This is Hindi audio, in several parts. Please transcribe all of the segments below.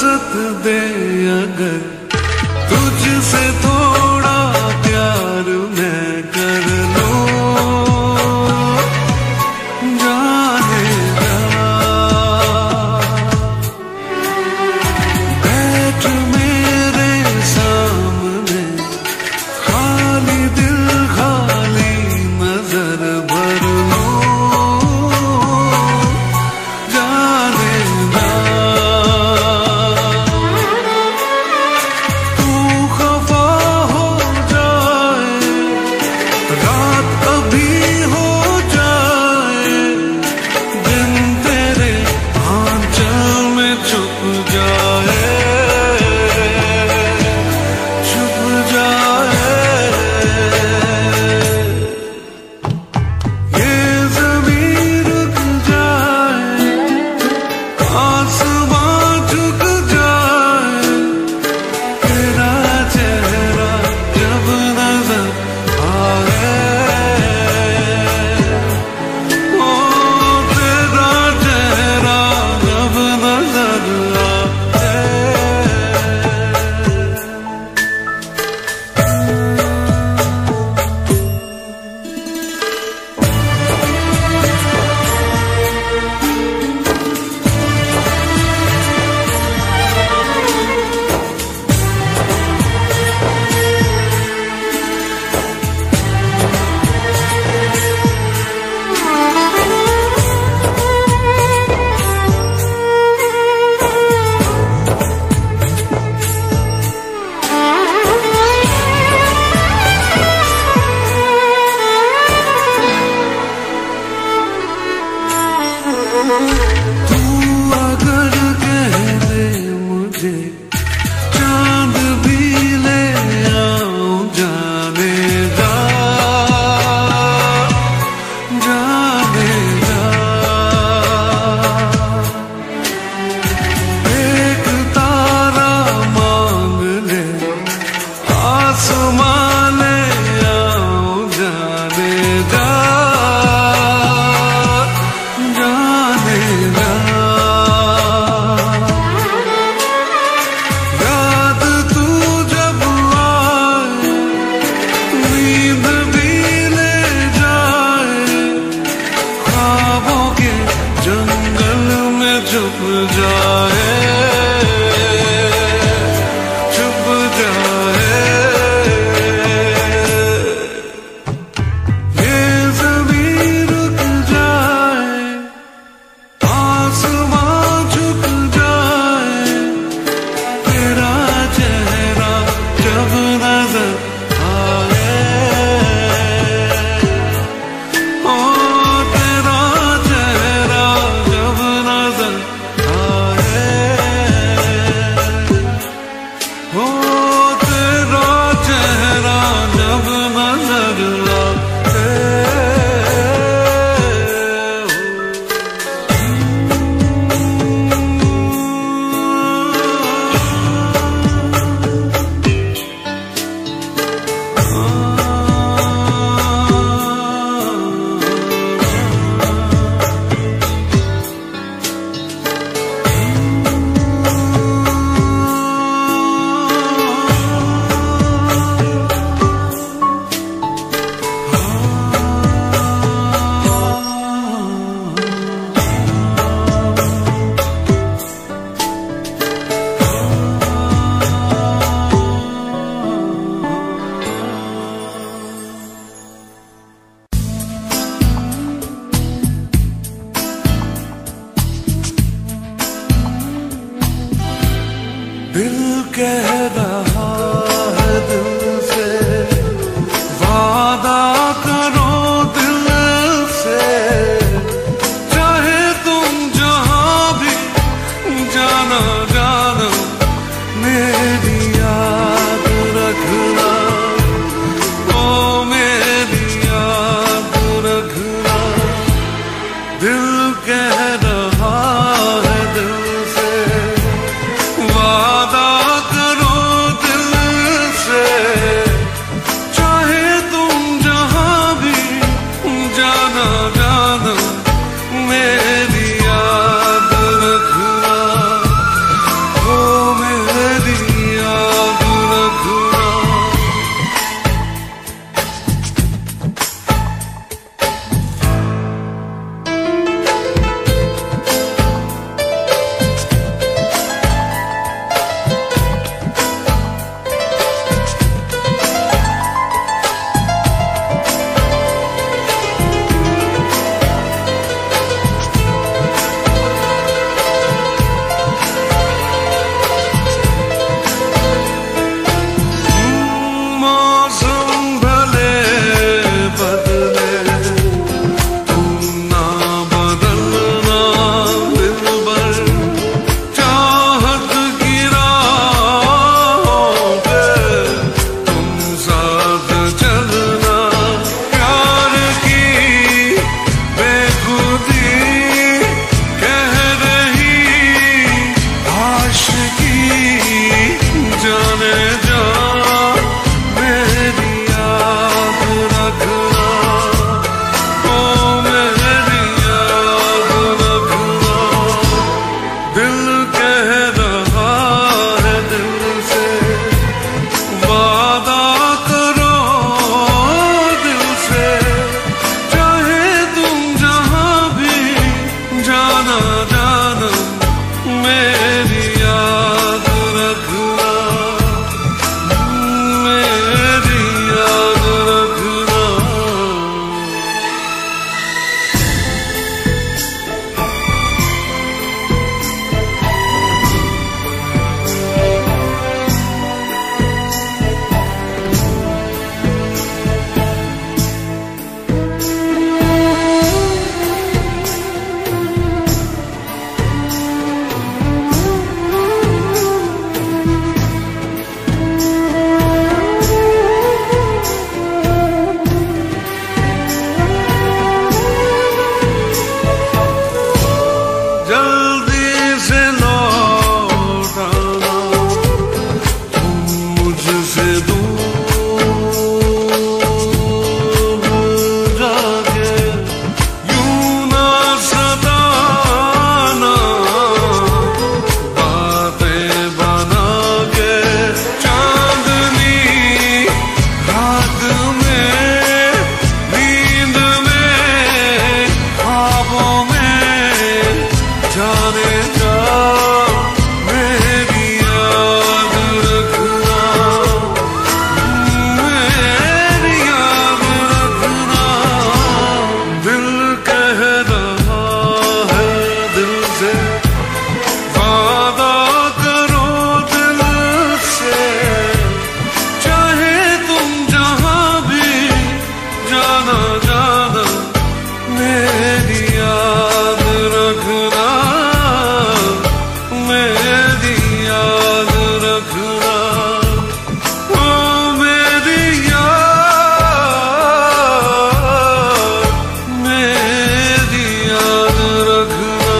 इजाजत दे अगर तुझसे थोड़ा प्यार मैं कर लूं, जाने जा बैठ मेरे सामने, खाली दिल खाली नजर भर लूं, जाने जा तू खफा हो जाए, रात अभी हो जाए, दिन तेरे आंचल में छुप जाए, छुप जाए। ये ज़मीन रुक जाए, आसमां झुक जाए, तेरा चेहरा जब नजर आए, ओ तेरा चेहरा जब नजर आए। तू अगर कह दे मुझे चांद भी ले आऊं, जाने जा, जाने जा। एक तारा मांग ले, आसमां ले आऊं, जाने जा, जाने जा। याद तू जब आए, नींद भी ले जाए, ख्वाबों के जंगल में छुप जाए, छुप जाए। ये ज़मीन रुक जाए, आसमां झुक जाए, तेरा चेहरा जब नजर आए, ओ तेरा चेहरा जब नजर आए, ओ तेरा चेहरा जब नजर आए। दिल कह रहा है दिल से, वादा करो दिल से, चाहे तुम जहां भी जाना जाना, मेरी याद रखना, ओ मेरी याद रखना। दिल कह रहा है दिल से, वादा करो दिल कह रहा है दिल से वादा करो दिल से, चाहे तुम जहां भी जाना जाना मेरी याद रखना, मेरी याद रखना। जल्दी से लौट आना तुम मुझसे दूर जाके, यूं ना सताना बातें बना के, चांदनी रात में नींद में ख्वाबों में जाने जा मेरी याद रखना, मेरी याद रखना। दिल कह रहा है दिल से वादा करो दिल से, चाहे तुम जहां भी जाना जाना मेरी याद रखना, मेरी याद रखना, ओ मेरी याद, मेरी याद रखना।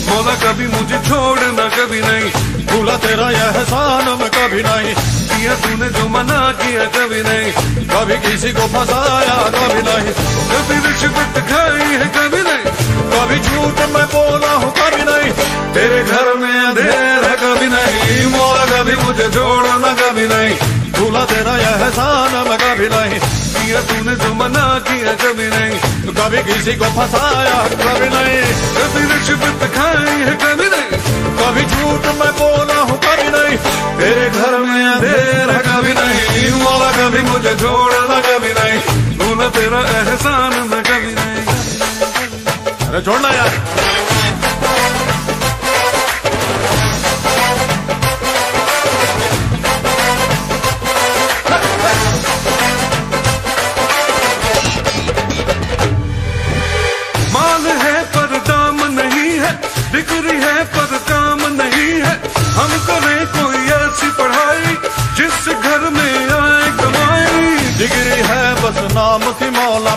मौला कभी मुझे छोड़ना कभी नहीं, भूला तेरा यह एहसान मैं कभी नहीं, किया तूने जो मना किया कभी नहीं, कभी किसी को फंसाया कभी नहीं, कभी रिश्वत खाई है कभी नहीं, कभी झूठ मैं बोला हूँ कभी नहीं, तेरे घर में अंधेरा कभी नहीं, मौला कभी मुझे छोड़ना कभी नहीं, भूला तेरा यह एहसान मैं कभी नहीं, किया तूने जो मना किया कभी नहीं, कभी किसी को फंसाया कभी नहीं, कभी रिश्वत खाई है कभी नहीं, कभी झूठ मैं बोला हूँ कभी नहीं, तेरे घर में अंधेरा कभी नहीं, मौला कभी मुझे छोड़ना कभी नहीं, भूला तेरा एहसान मैं कभी नहीं। अरे छोड़ना यार। माल है पर दाम नहीं है, डिग्री है पर काम नहीं है, हम करें कोई ऐसी पढ़ाई जिस घर में आए कमाई। डिग्री है बस नाम की मौला,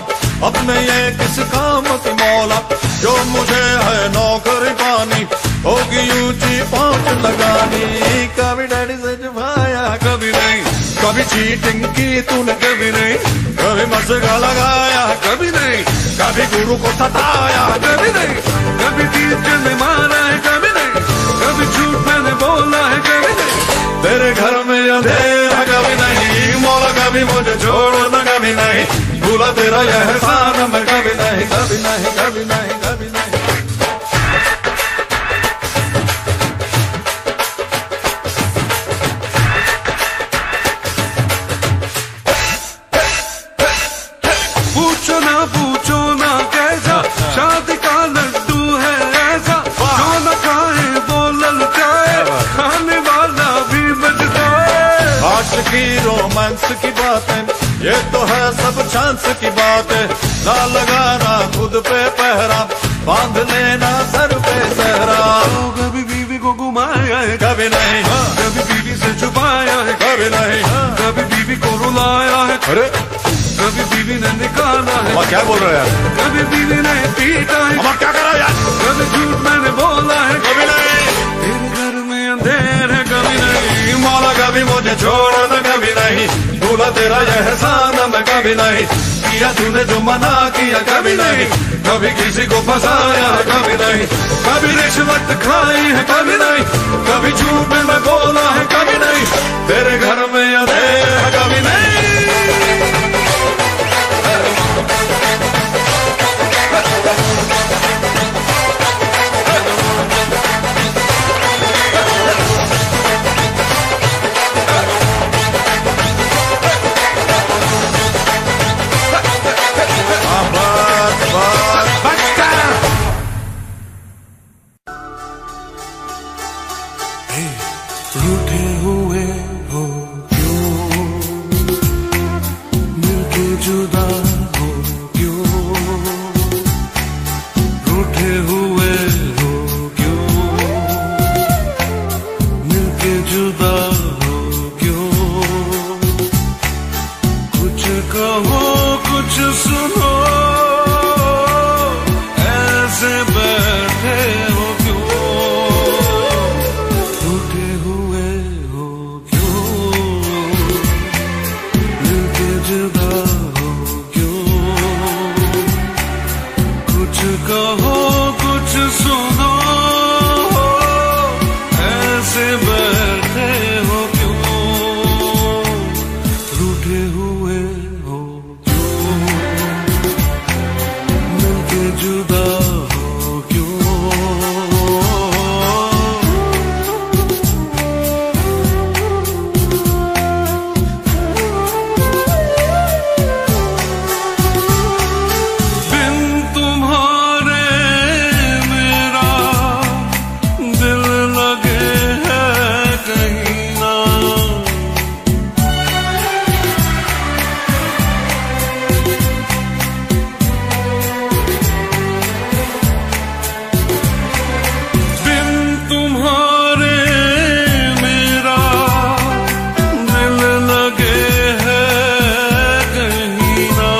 अपने ये किस काम की मौला, जो मुझे है नौकरी पानी होगी ऊंची पहुंच लगानी, कभी डैडी से छुपाया कभी नहीं, कभी चीटिंग की तूने कभी नहीं, कभी मस्का लगाया कभी नहीं, कभी गुरु को सताया कभी नहीं, कभी टीचर ने मारा है कभी नहीं, कभी झूठ मैंने बोला है कभी नहीं, तेरे घर में अंधेरा कभी नहीं, मौला कभी मुझे छोड़ना कभी नहीं, भूला तेरा यह एहसान मैं कभी नहीं, कभी नहीं, कभी नहीं, कभी नहीं। पूछो ना कैसा शादी का लड्डू है ऐसा, जो न खाए वो ललचाए, खाने वाला भी बचता है। आशिकी रोमांस की बातें ये तो है सब चांस की बात है, ना लगाना खुद पे पहरा, बांध लेना सर पे सहरा। कभी बीवी को घुमाया है, कभी नहीं, कभी बीवी से छुपाया है, कभी नहीं, कभी बीवी को रुलाया है, अरे कभी बीवी ने निकाला है। क्या बोल रहे यार? कभी बीवी ने पीटा है, क्या करा यार? कभी झूठ मैंने बोला है, कभी नहीं, तेरे घर में अंधेर है, कभी नहीं, मौला कभी मुझे छोड़ना कभी नहीं, भूला तेरा यह एहसान मैं कभी नहीं, किया तूने जो मना किया कभी नहीं, कभी किसी को फंसाया है कभी नहीं, कभी रिश्वत खाई है कभी नहीं, कभी झूठ में मैं बोला है कभी नहीं, तेरे घर में अंधेर है कभी नहीं। रूठे हुए हो क्यों, मिलके जुदा हो क्यों, रूठे हुए हो क्यों, मिलके जुदा हो क्यों, कुछ कहो कुछ सुनो, ऐसे बैठे हो क्यों, रूठे हुए हो क्यों, मिलके जुदा हो क्यों, कुछ कहो कुछ सुनो, ऐसे बैठे हो क्यों, रूठे हुए हो क्यों, मिलके जुदा हो क्यों। बिन तुम्हारे मेरा दिल लगे है कहीं ना, बिन तुम्हारे मेरा दिल लगे है कहीं ना,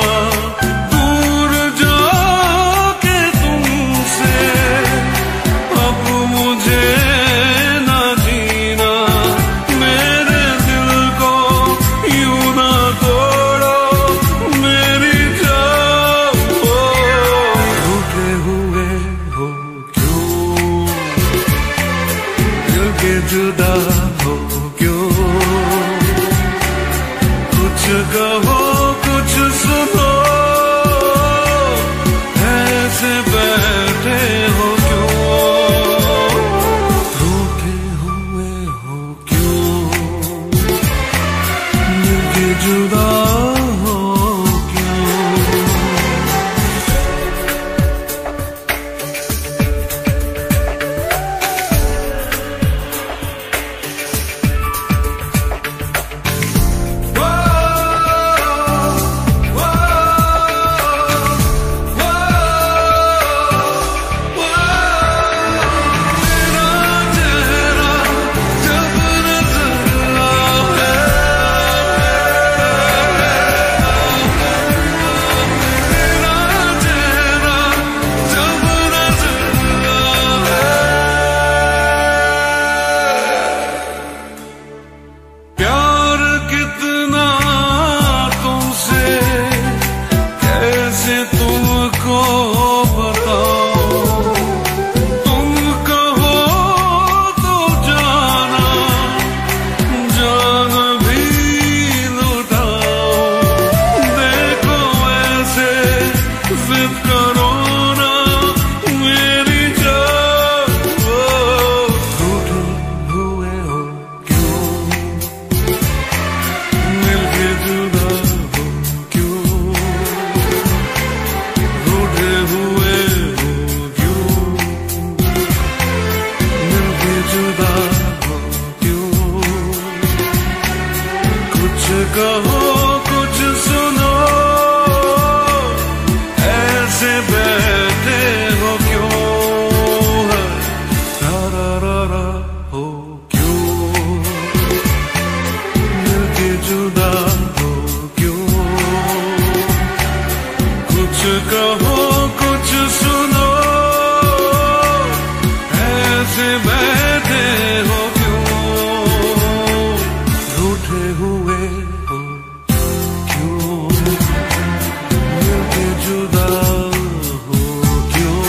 दूर जाके तुमसे अब मुझे ना जीना, मेरे दिल को यूं ना तोड़ो मेरी जान, रूठे हुए हो क्यों, दिल के जुदा हो क्यों, कुछ कहो कुछ सुनो, ऐसे बैठे हो क्यों, रूठे हुए हो क्यों, मिलके जुदा हो क्यों। प्यार कितना तुमसे कैसे तुमको बताओ, तुम कहो तो जाना जान भी लुटाओ, देखो ऐसे जिद करो ना मेरी जान, रूठे हुए हो क्यों, मिलके जुदा हो क्यों, रूठे हुए हो क्यों, मिलके जुदा हो क्यों, कुछ कहो कुछ सुनो, हुए हो, क्यों मिलके जुदा हो, क्यों?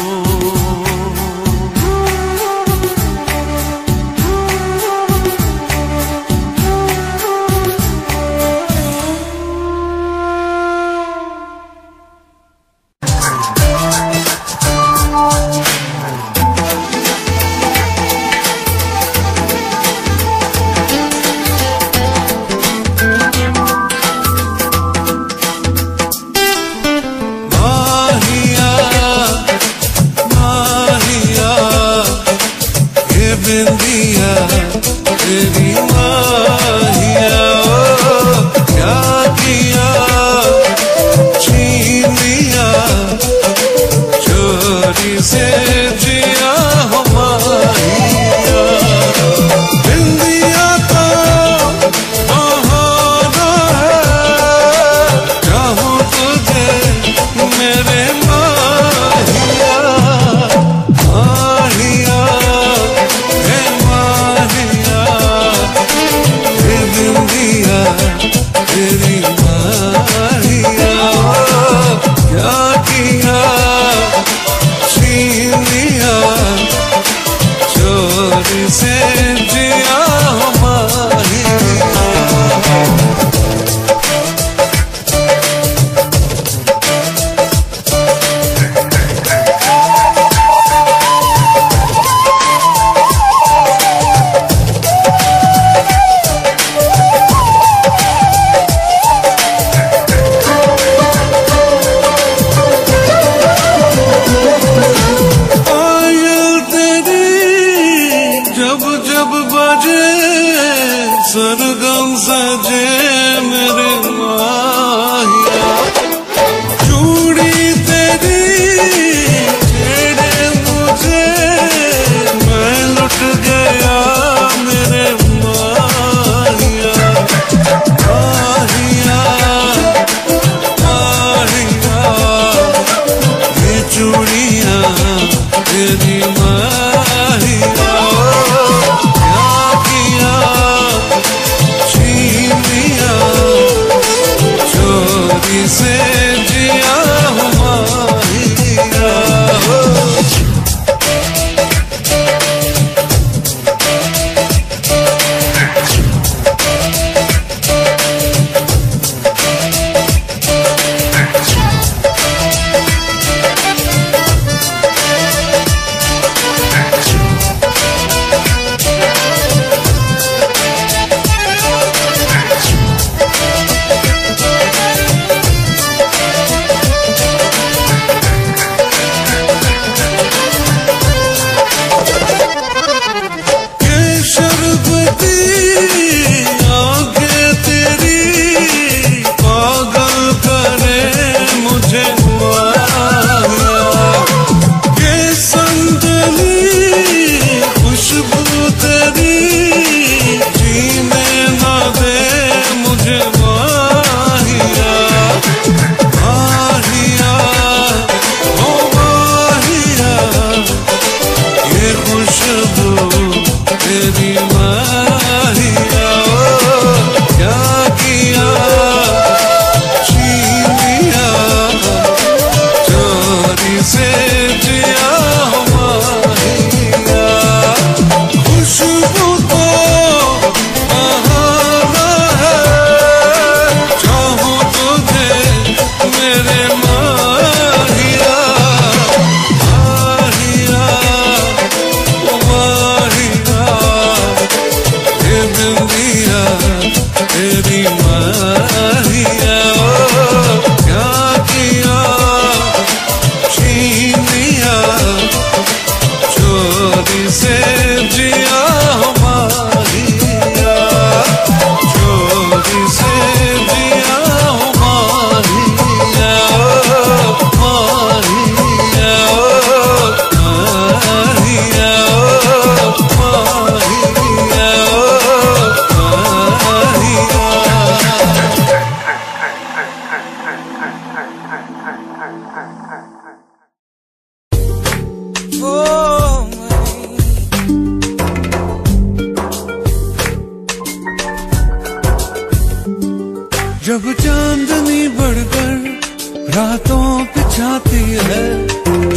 जब चांदनी बढ़कर रातों पे छाती है,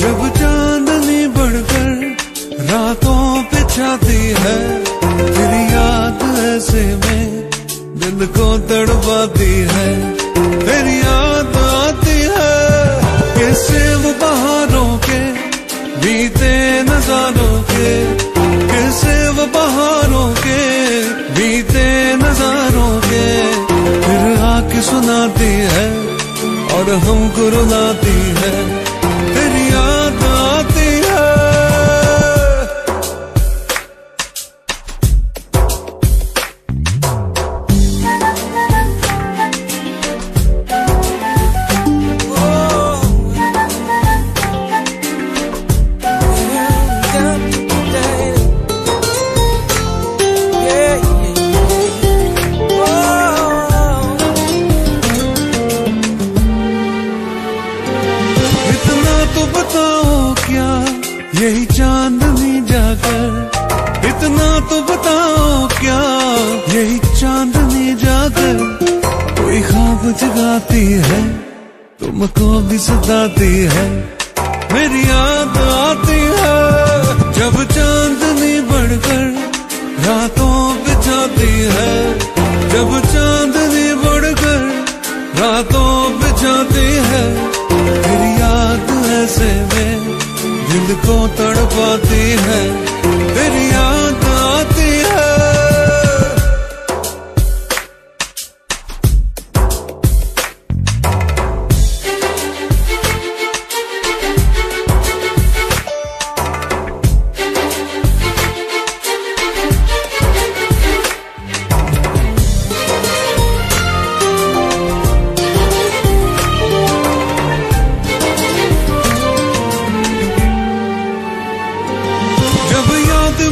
जब चांदनी बढ़कर रातों पे छाती है, तेरी याद ऐसे में दिल को तड़पाती है, तेरी याद आती है। कैसे वो बहारों के बीते नजारों के, कैसे वो बहारों के बीते नजारों के, फिर आके सुनाती है और हमको रुलाती है, तेरी याद आती है। यही चांदनी जाकर, इतना तो बताओ क्या, यही चांदनी जाकर कोई ख्वाब जगाती है, तुमको भी सताती है, मेरी याद आती है। जब चांदनी बढ़कर रातों पे छाती है, जब चांदनी बढ़कर रातों पे छाती है, तेरी याद ऐसे में दिल को तड़पाती है, तेरी याद आती है।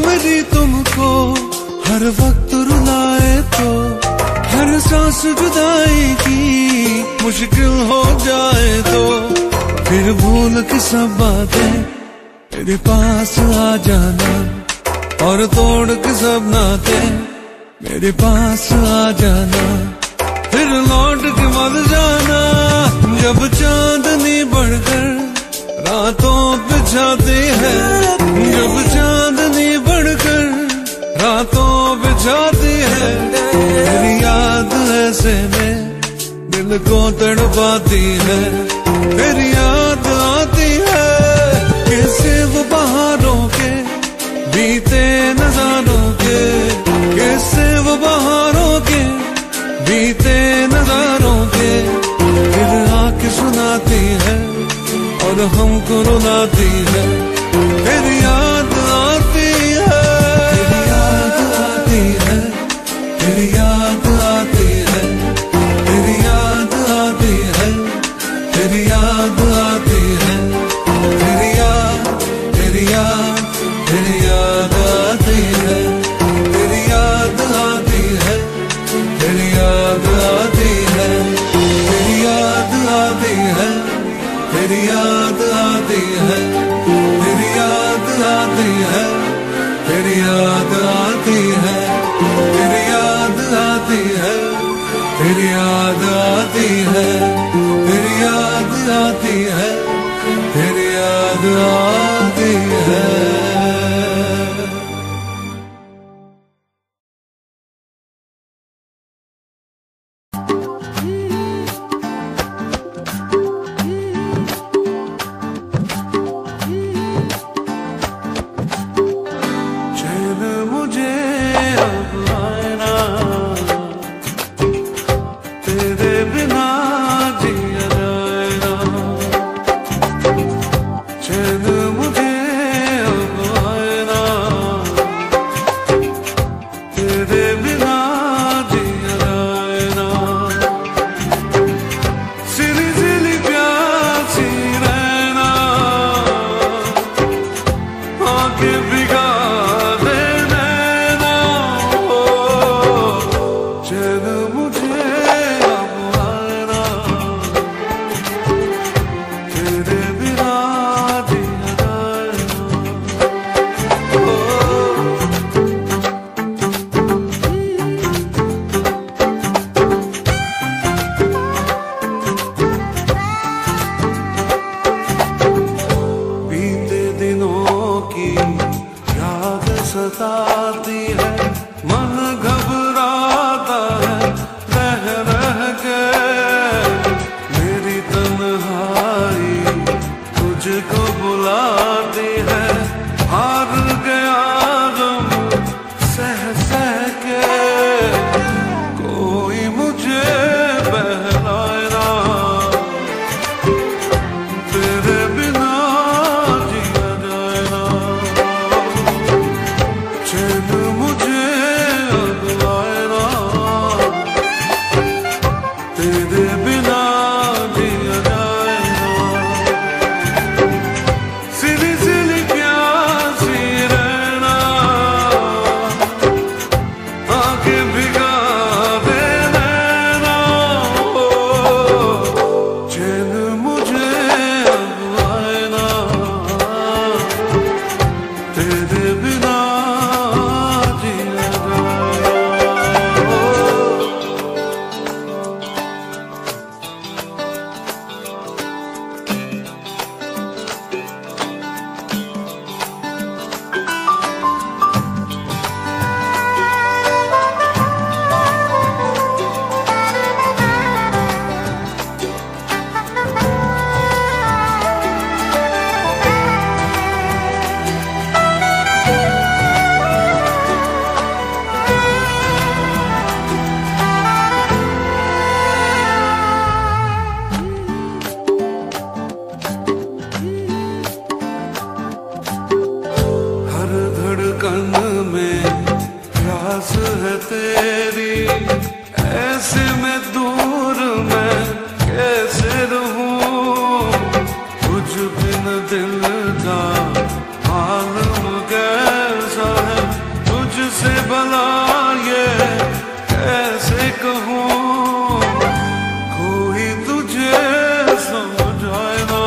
मेरी तुमको हर वक्त रुलाए तो, हर सांस जुदाई की मुश्किल हो जाए तो, फिर भूल के सब बातें मेरे पास आ जाना, और तोड़ के सब नाते मेरे पास आ जाना, फिर लौट के मत जाना। जब चांदनी बढ़कर रातों पे छाती है, जब चांदनी बढ़कर रातों पे छाती है, तेरी याद ऐसे में दिल को तड़पाती है, तेरी याद आती है। कैसे वो बहारों के बीते नजारों के, कैसे वो बहारों के बीते नजारों के, फिर आके सुनाती है और हमको रुलाती है, तेरी याद आती है, तेरी याद आती है, तेरी याद आती है, तेरी याद आती है, तेरी याद आती है, तेरी याद, तेरी याद, तेरी याद आती है, तेरी याद आती है, तेरी याद आती है, तेरी याद आती है, तेरी याद आती है, तेरी याद आती है, तेरी याद आती है, तेरी याद आती है, तेरी याद आती है, तेरी याद आती है, तेरी याद आती है। तेरे बिना जिया जाए ना। सिली सिली प्यासी रहना, आंखें भिगा दे नैना। चैन मुझे अब आए ना, तेरे बिना जिया धड़कन में प्यास है तेरी, ऐसे में दूर मैं कैसे रहूं। कुछ बिन दिल का मालूम कैसा है, तुझसे भला ये कैसे कहूं। कोई तुझे समझाए ना,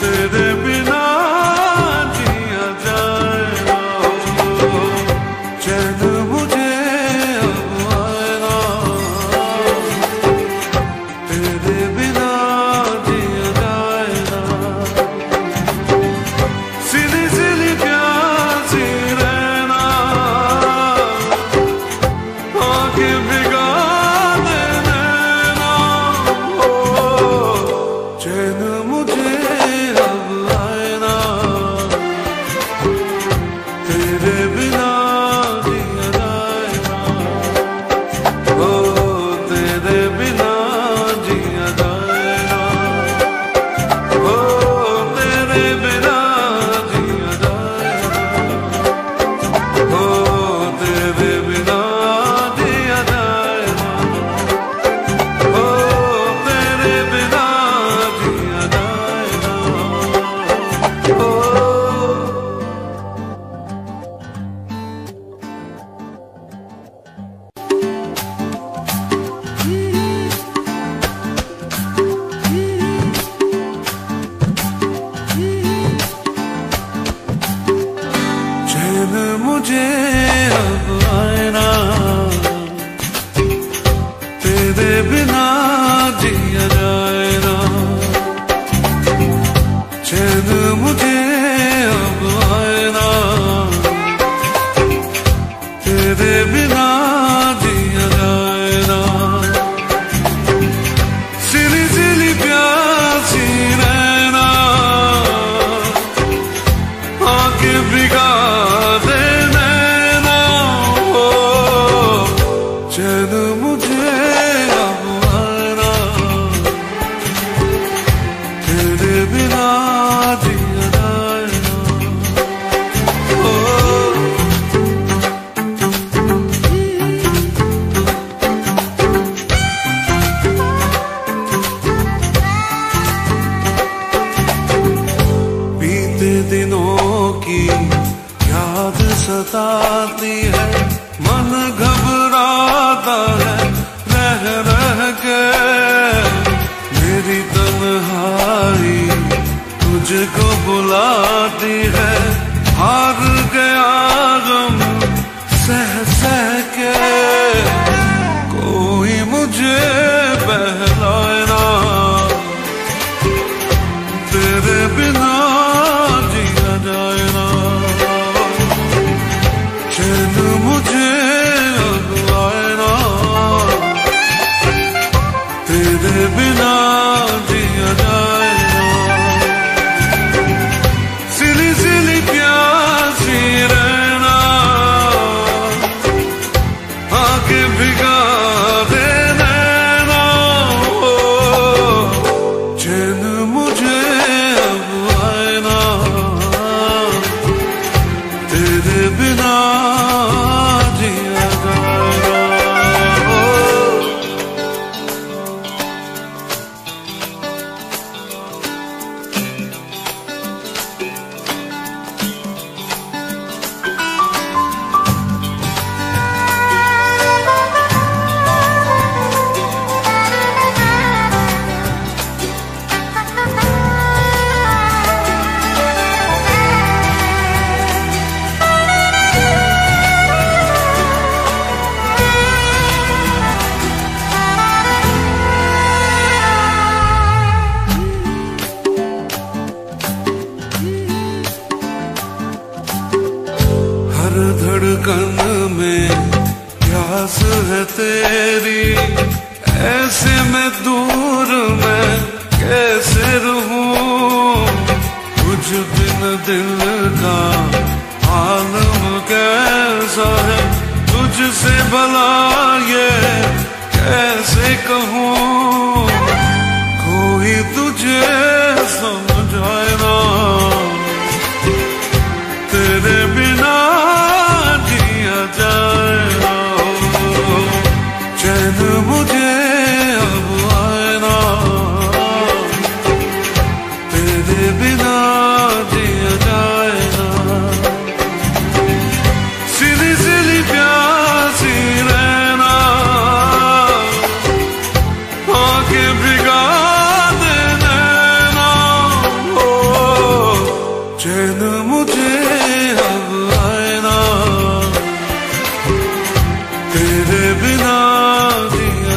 तेरे बिना मुझे अब आए ना, तेरे बिना जिया जाए ना। चैन मुझे अब आए ना, तेरे बिना जिया जाए ना। सिली सिली प्यासी रहना, आंखें भिगा दे नैना। चैन मुझे अब आए ना, तेरे बिना जिया जाए ना। बीते दिनों की याद सताती है, मन घबराता है रह रह के। मेरी तन्हाई तुझको बुलाती है, हार गया गम सह सह के। कोई मुझे बहलाए ना, तेरे बिना जिया जाए ना। चैन मुझे तेरी, ऐसे में दूर मैं कैसे रहूं। तुझ बिन दिल का आलम कैसा है, तुझसे भला ये कैसे कहूं। कोई तुझे समझाए ना, तेरे बिना जिया जाए ना। चैन मुझे अब आए ना, तेरे बिना जिया जाए ना। सिली सिली प्यासी रहना, आके भिगा दे देना। ओ चैन मुझे अब आए ना, तेरे बिना जिया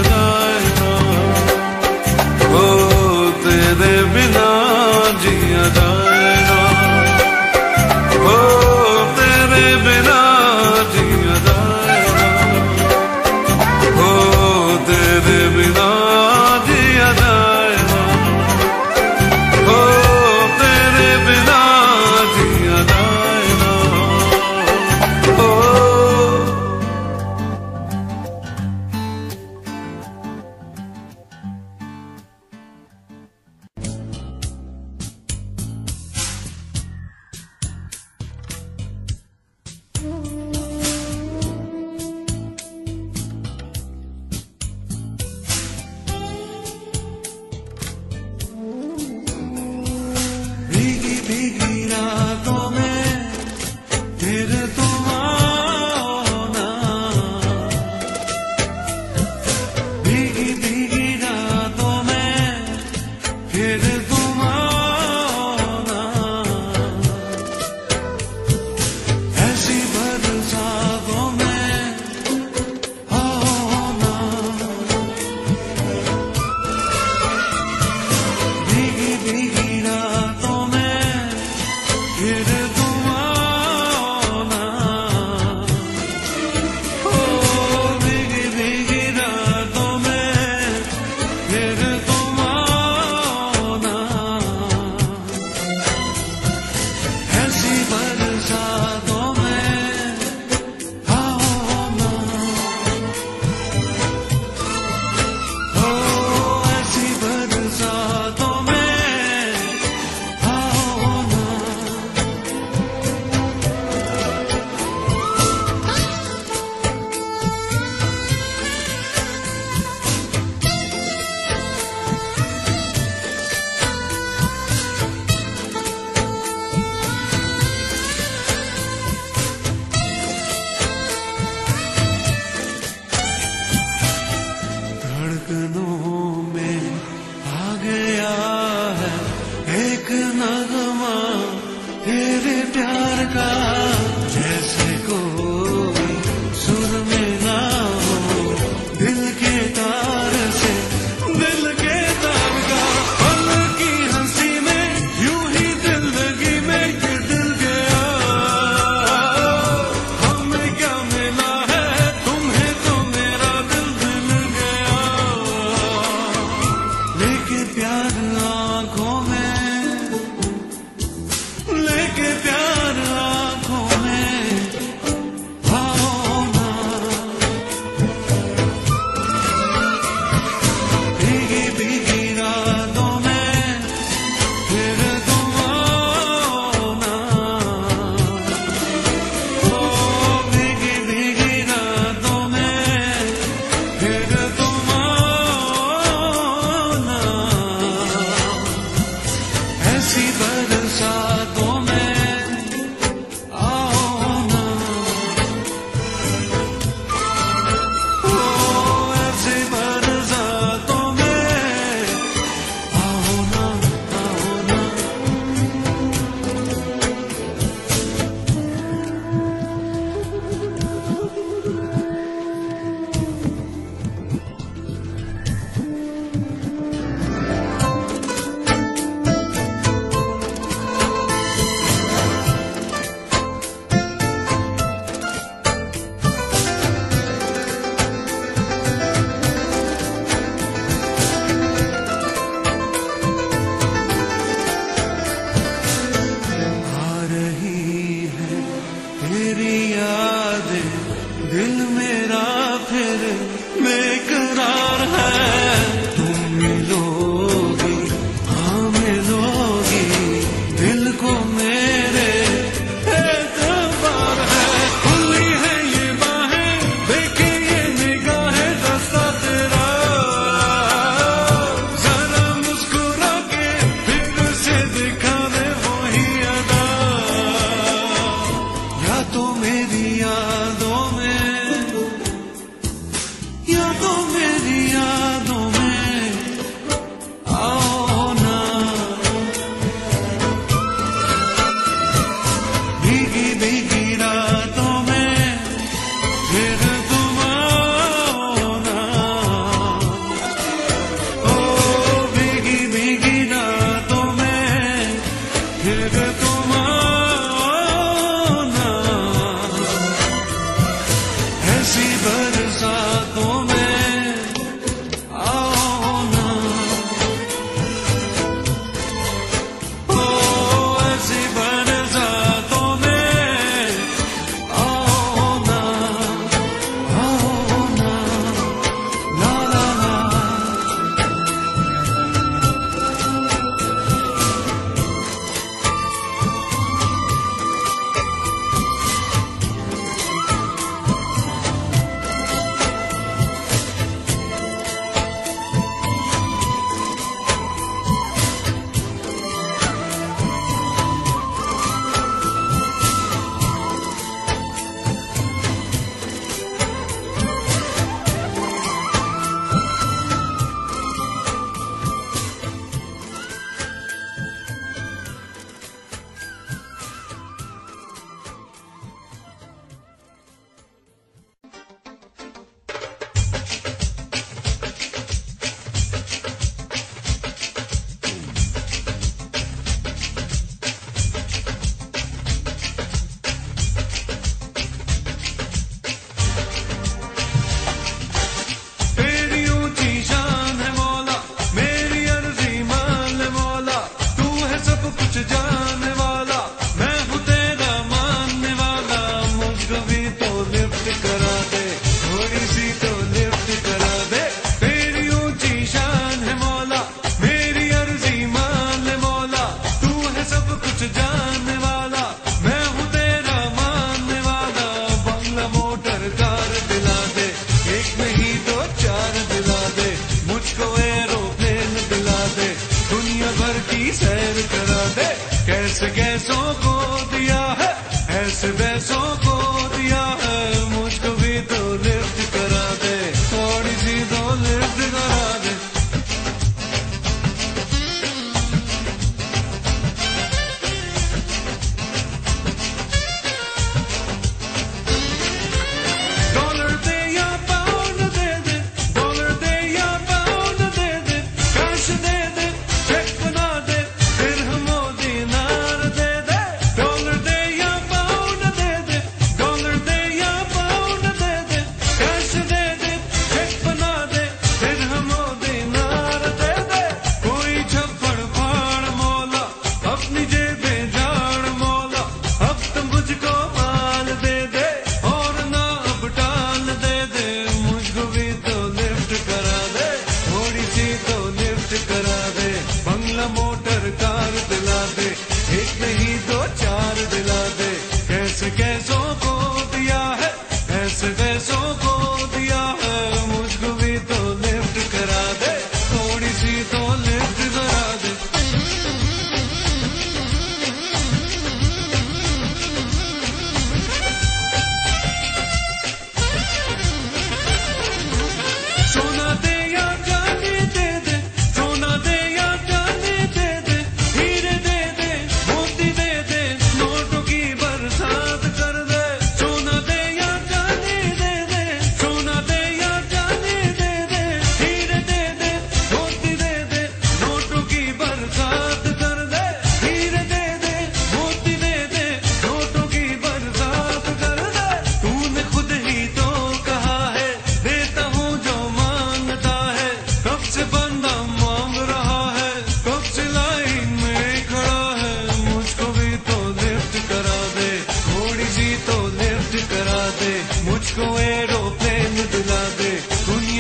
बेकरार है। तुम मिलोगी, हाँ मिलोगी, दिल को मेरे एतबार है। खुली है ये बाहें, देखे ये निगाहें, रास्ता तेरा। जरा मुस्कुरा के फिर से दिखा दे वही अदा। या तो मेरी यादों में, या तो मेरी यादों में आओ ना। भीगी भीगी रातों में फिर तुम आओ ना। ओ भीगी भीगी रातों में फिर तुम आओ ना। ऐसी बरसातों में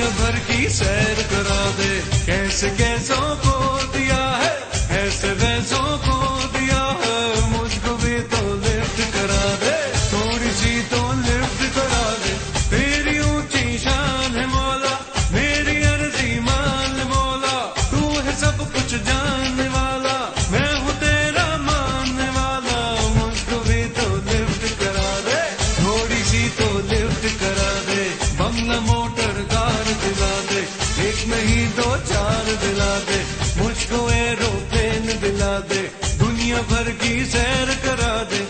दुनिया भर की सैर करा दे। कैसे कैसों को दिया है, ऐसे वैसों को दिया है, मुझको भी तो लिफ्ट करा दे, थोड़ी सी तो लिफ्ट करा दे। तेरी ऊंची शान है मौला, मेरी अर्जी मान मौला, तू है सब कुछ जानने वाला, मैं हूँ तेरा मानने वाला, मुझको भी तो लिफ्ट करा दे, थोड़ी सी तो लिफ्ट करा दे। बंगला मोटर कार दिला दे, एक नहीं दो चार दिला दे, मुझको एरोप्लेन दिला दे, दुनिया भर की सैर करा दे।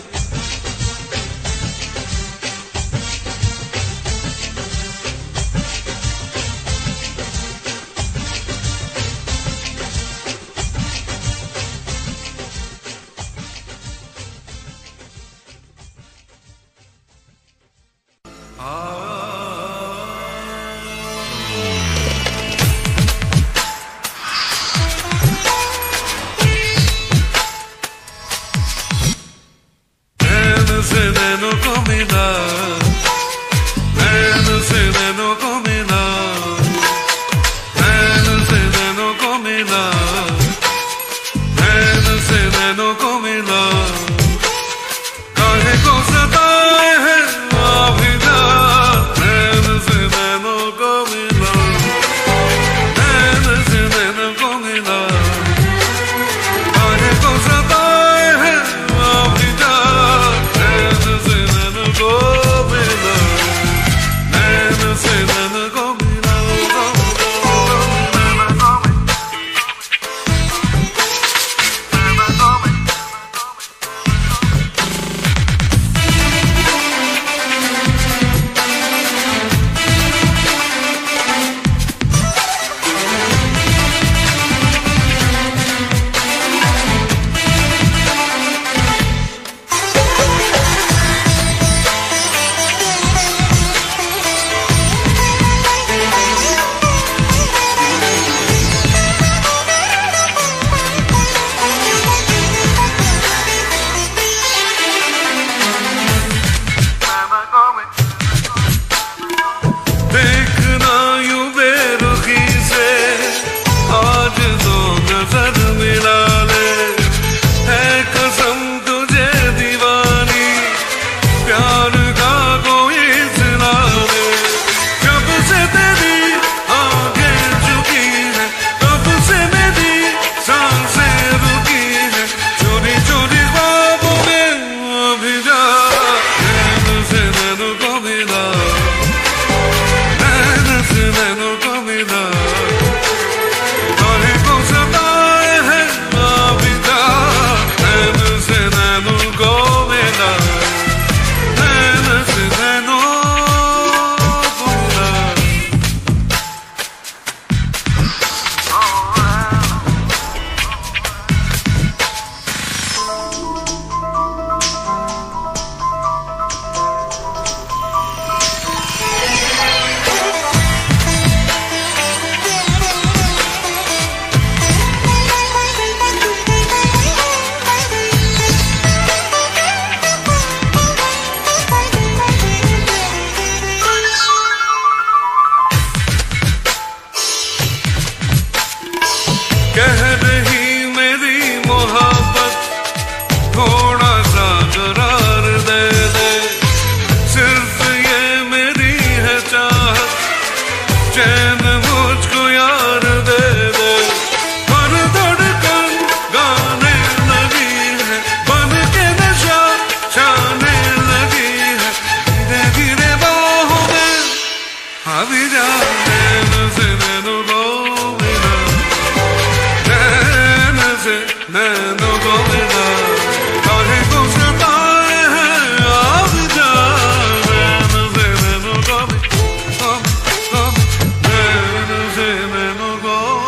go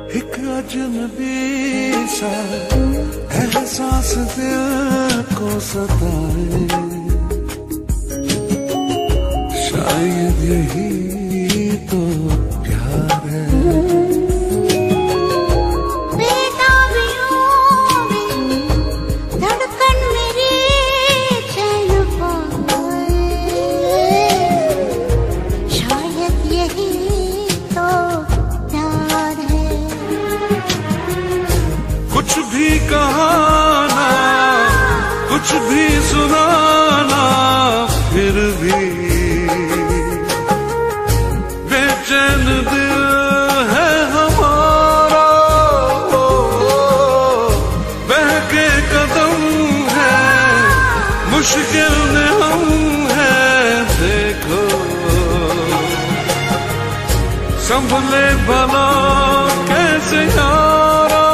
एक अजनबी सा एहसास दिल को सताए, शायद यही तो प्यार है। धड़कन मेरी चैन पाए, शायद यही तो प्यार है। कुछ भी कहाना, कुछ भी सुनाना, फिर भी बेचैन दिल है हमारा। बहके कदम है, मुश्किल में हम हैं, देखो संभले भला कैसे यारा।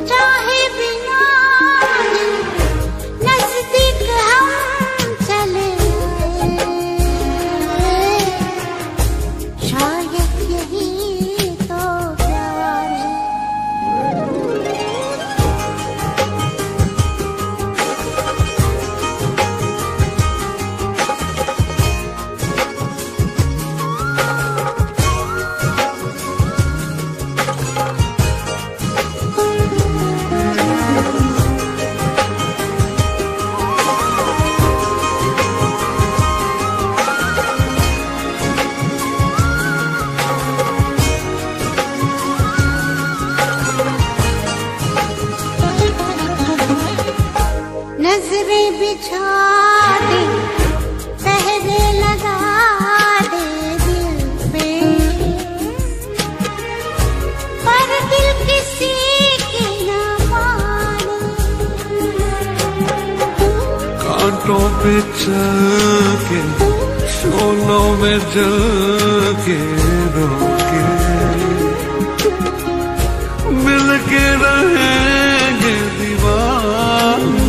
चाहे बिना नजदीक हम चले आए, शायद यही तो प्यार है। नजरें बिछा दे, पहरे लगा दे दिल पे, पर दिल किसी की ना माने। कांटों पे चल के, शोलों में जल के, रोके मिल के रहेंगे दीवाने।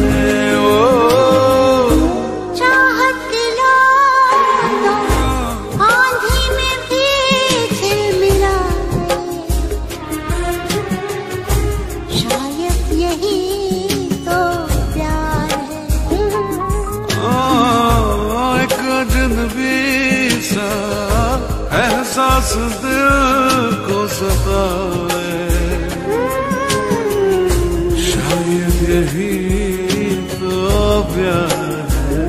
चाहत दिला तो आंधी में भी झिलमिलाए, शायद यही तो प्यार है। एक अजनबी सा एहसास दिल को सताए, शायद यही तो प्यार है।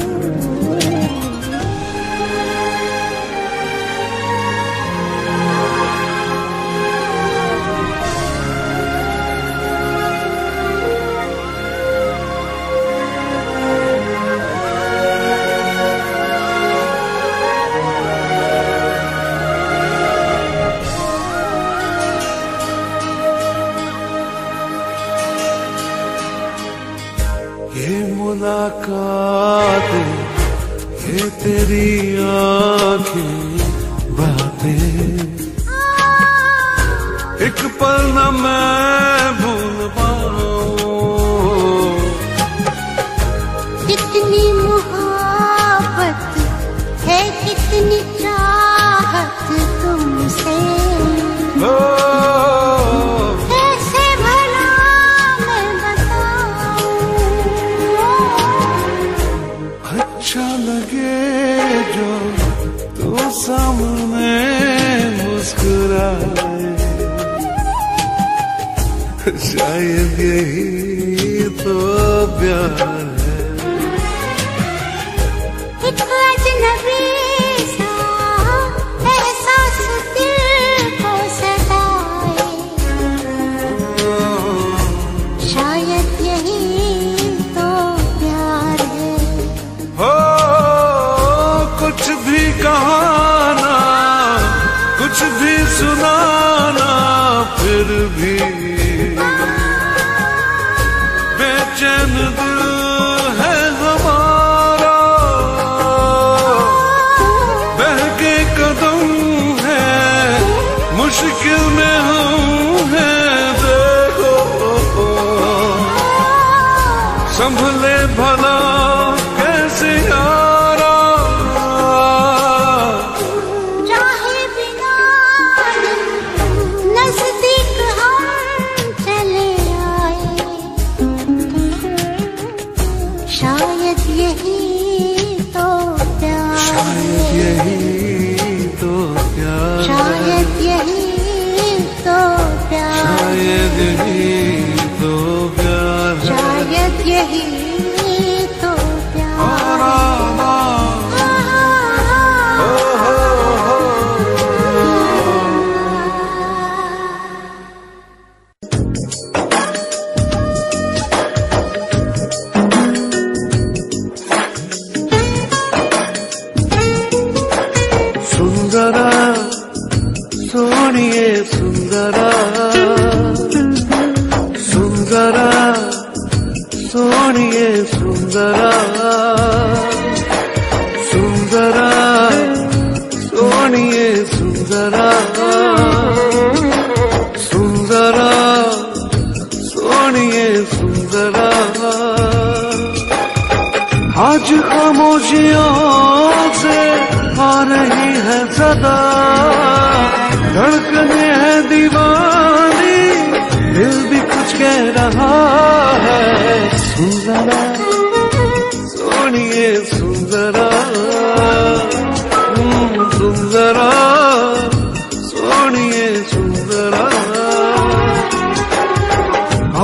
ये मुलाकात, ये तेरी आँखें बातें, एक पल न मैं भूल पाऊं। कितनी मोहब्बत है, कितनी चाहत तुमसे, कैसे भला मैं बताऊं। अच्छा लगे जो तू सामने मुस्कुराए, शायद यही तो प्यार है। एक अजनबी सा एहसास दिल को सताए, शायद यही तो प्यार है। हो कुछ भी कहाना, कुछ भी सुनाना, फिर भी बेचैन दिल है हमारा। बहके कदम है, मुश्किल में हम हैं, देखो संभले भला कैसे यारा। चाहे बिना तो प्यार, शायद यही तो प्यार है। शायद यही तो प्यार। सुंदरा सोनिए सुंदरा, सुंदरा सोनिए सुंदरा, सुंदरा सोनिए सुंदरा, सुंदरा सोनिए सुंदरा। आज खामोशियों से आ रही है सदा, धड़कने है दीवानी, दिल भी कुछ कह रहा है। सुंदरा सोनिए सुंदरा, सुंदरा सोनिए सुंदरा।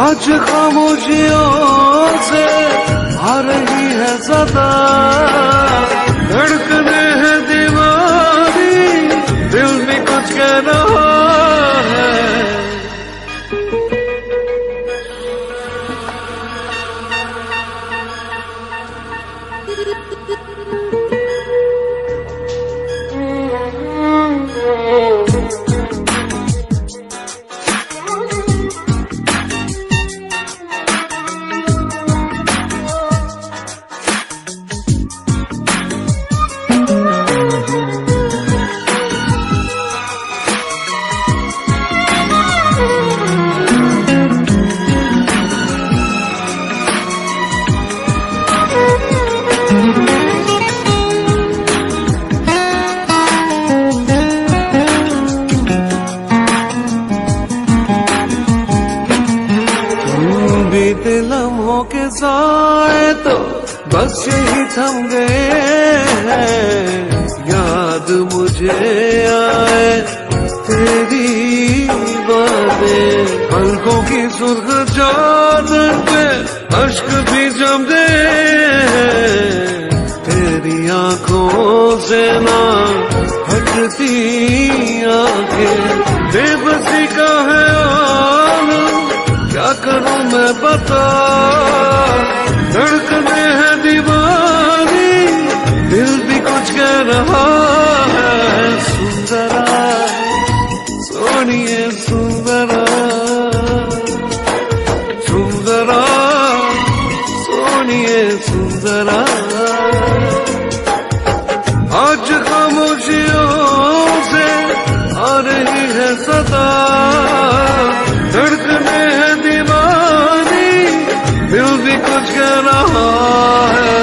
आज खामोशियों से आ रही है सदा, धड़कने है दीवानी, दिल भी कुछ कह रहा है। बीते लम्हों के साए तो बस यही थम गए हैं, याद मुझे आए तेरी बातें। पलकों की सुर्ख चादर पे अश्क भी जम गए हैं, तेरी आंखों से ना हटती आंखें। बेबसी का है आलम, क्या करूं मैं बता, धड़कने है दीवानी, दिल भी कुछ कह रहा है। सुंदरा सोनिए सुंदरा, सुंदरा सोनिए सुंदरा। आज खामोशियों से आ रही है सदा, धड़कने है दीवानी, दिल भी कुछ कह रहा है।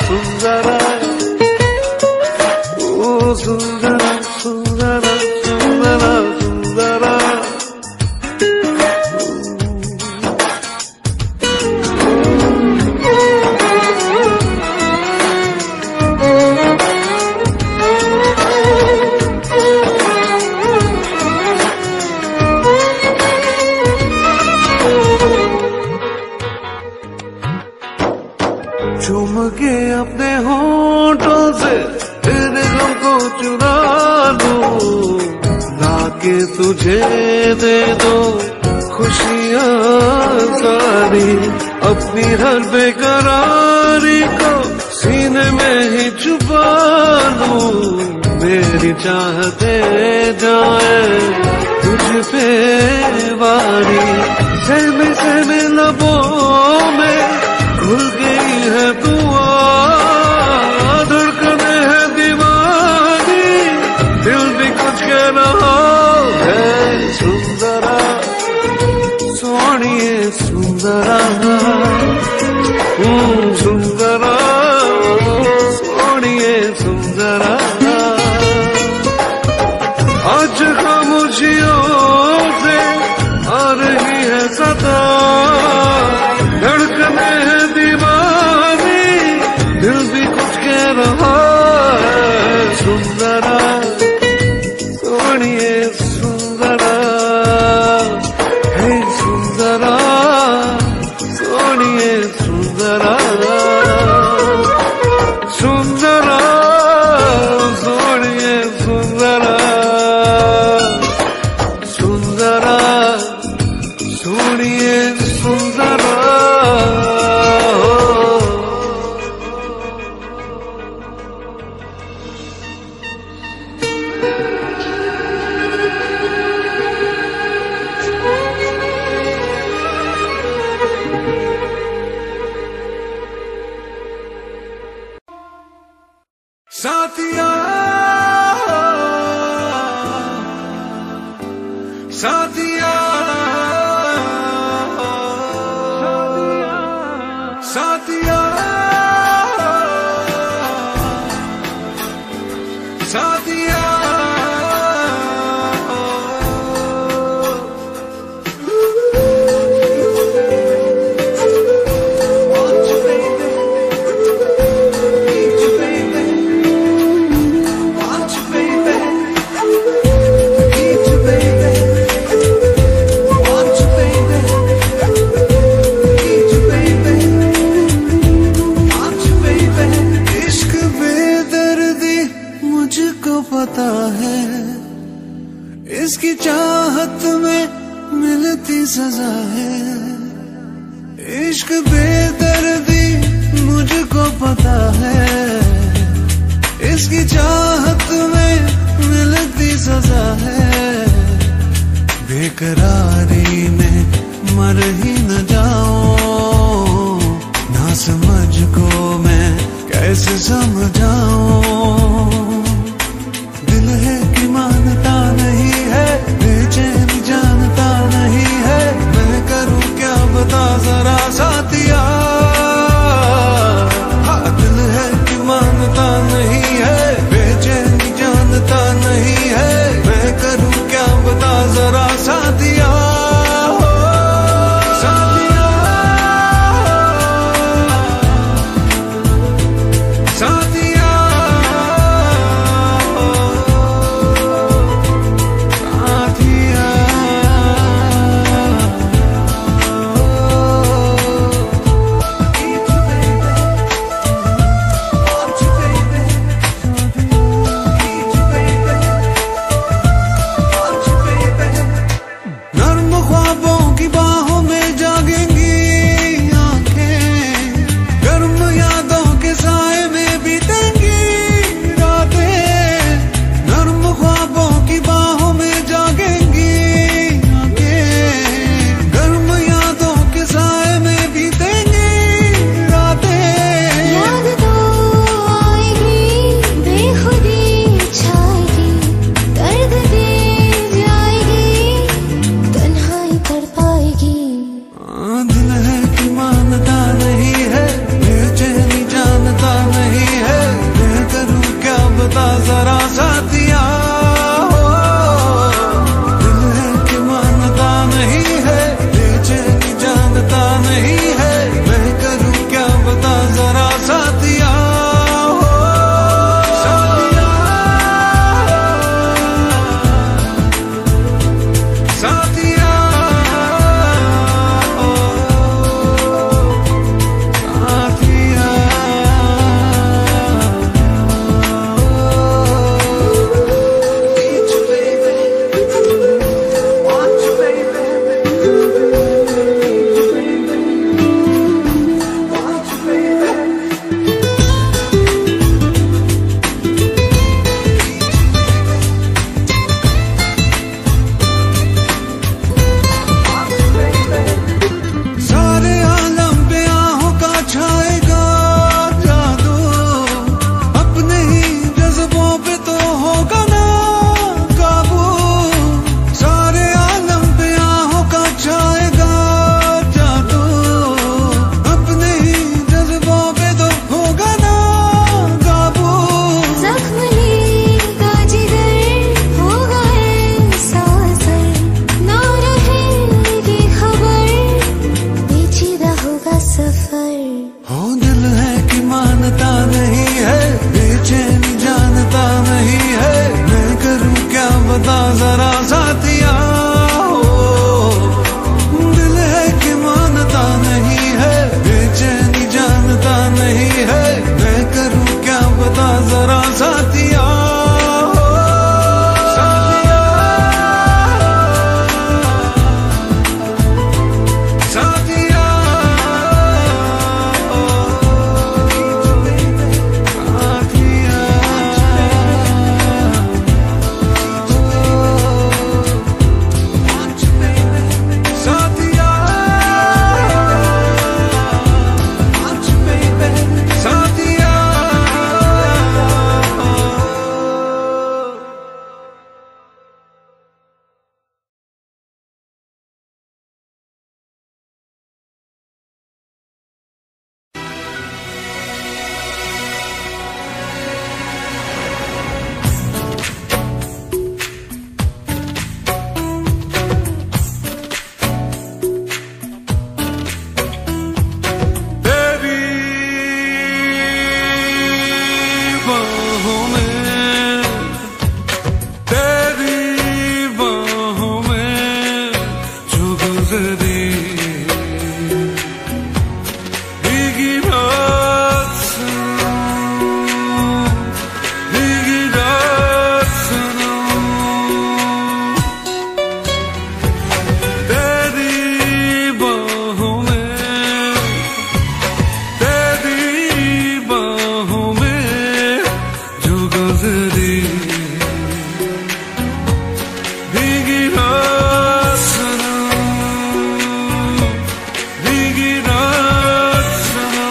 सुंदरा ओ सुंदरा सुंदरा सुंदरा सुंदरा। चूम के अपने होठों से तेरे गम को चुरा लूं, लाके तुझे दे दो खुशियाँ सारी। अपनी हर बेकरारी को सीने में ही छुपा लूं, मेरी चाहते जाए तुझ पे वारी। सहमे सहमे लबों में घुल गई है दुआ, धड़कने है दीवानी, दिल भी कुछ कह रहा है। सुंदरा सोनिए सुंदरा, सुंदरा सोनिए सुंदरा। आज खामोशियों से आ रही है सदा, सुंदरा सोनिए सुंदरा साथिया साथिया साथिया साथिया पता है इसकी चाहत में मिलती सजा है। इश्क बेदर्दी मुझको पता है इसकी चाहत में मिलती सजा है। बेकरारी में मर ही न जाऊं ना समझ को मैं कैसे समझाऊं। दिल है कि मानता नहीं है बेचैन जानता नहीं है मैं करूं क्या बता जरा साथिया। हाँ दिल है कि मानता नहीं है बेचैन जानता नहीं है मैं करूं क्या बता जरा साथिया। साथिया गुजरी भीगी रात सुनो, भीगी रात सुनो, तेरी बाहों में, तेरी बाहों में जो गुजरी भीगी रात सुनो, भीगी रात सुनो,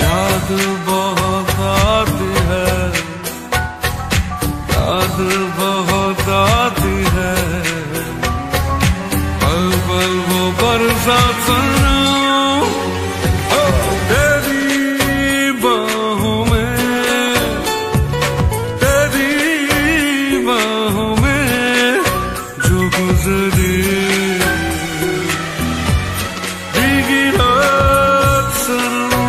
याद बहुत आती है, याद बहुत आती है, पल पल वो बरसात सुनो, तेरी बाहों में, तेरी बाहों में जो गुजरी भीगी रात सुनो,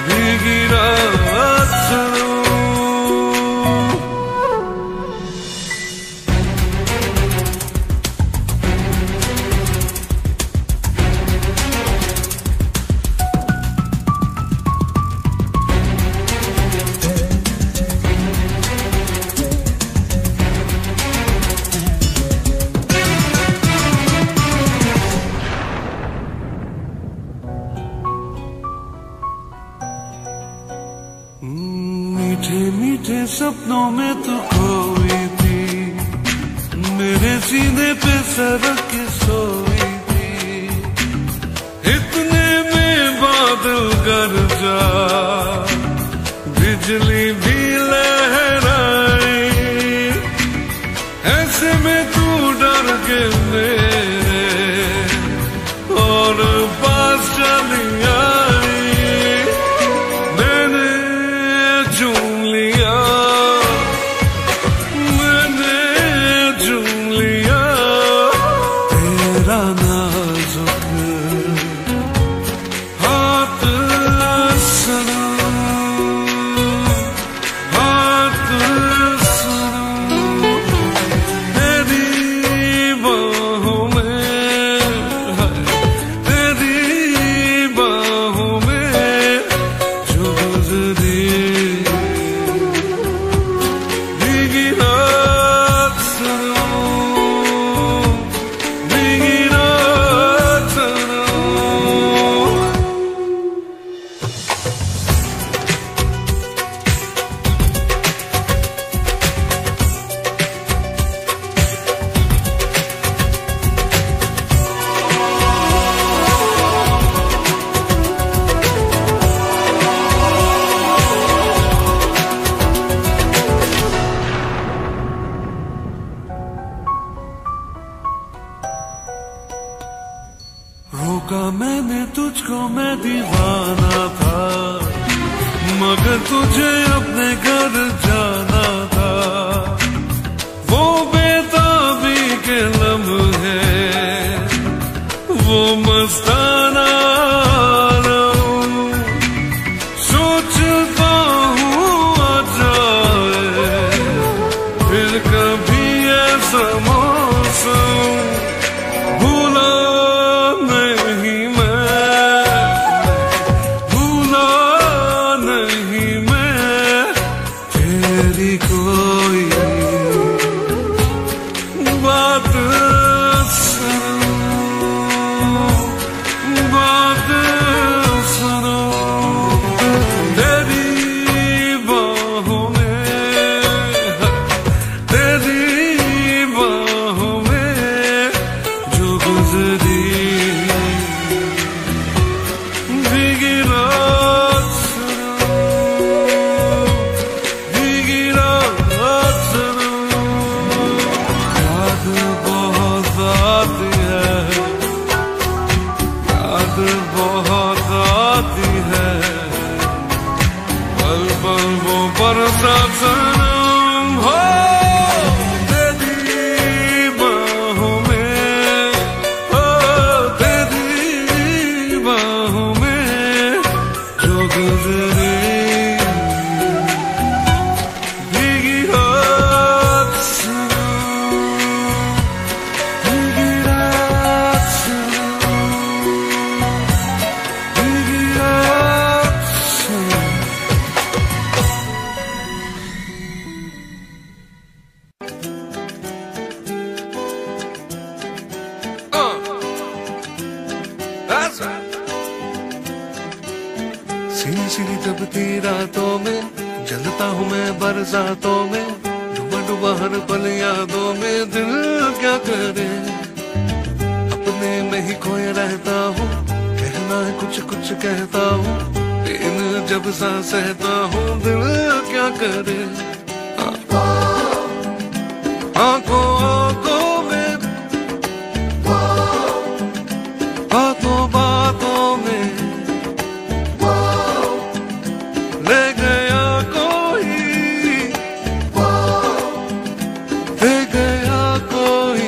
भीगी रात सुनो। मीठे मीठे सपनों में तू खोई थी, मेरे सीने पे सरक के सोई थी, इतने में बादल गरजा, बिजली भी लहराई, ऐसे में तू डर के मेरे और पास चली आई, मैंने चूम लिया, मैंने चूम लिया तेरा नाजुक हाथ सुनो, हाथ सुनो, तेरी बाहों में, तेरी बाहों में जो गुजरी भीगी रात सुनो, भीगी रात सुनो। रोका मैंने तुझको, मैं दीवाना था, मगर तुझे अपने घर जाना था, वो बेताबी के लम्हे, वो मस्ताना आलम, सोचता हूँ आ जाए फिर कभी ऐसा मौसम, भूला नहीं मैं, भूला नहीं मैं तेरी कोई बात सुनो, बात सुनो, तेरी बाहों में, तेरी बाहों सीनी सीनी दबती रातों में जलता हूँ मैं बरसातों में, डूबा डूबा हर पल यादों में। दिल क्या करे अपने में ही खोए रहता हूँ, कहना है कुछ कुछ कहता हूँ, लेकिन जब सांस सहता हूँ दिल क्या करे। आंखों आंखों में बातों बातों में ले गया कोई, ले गया कोई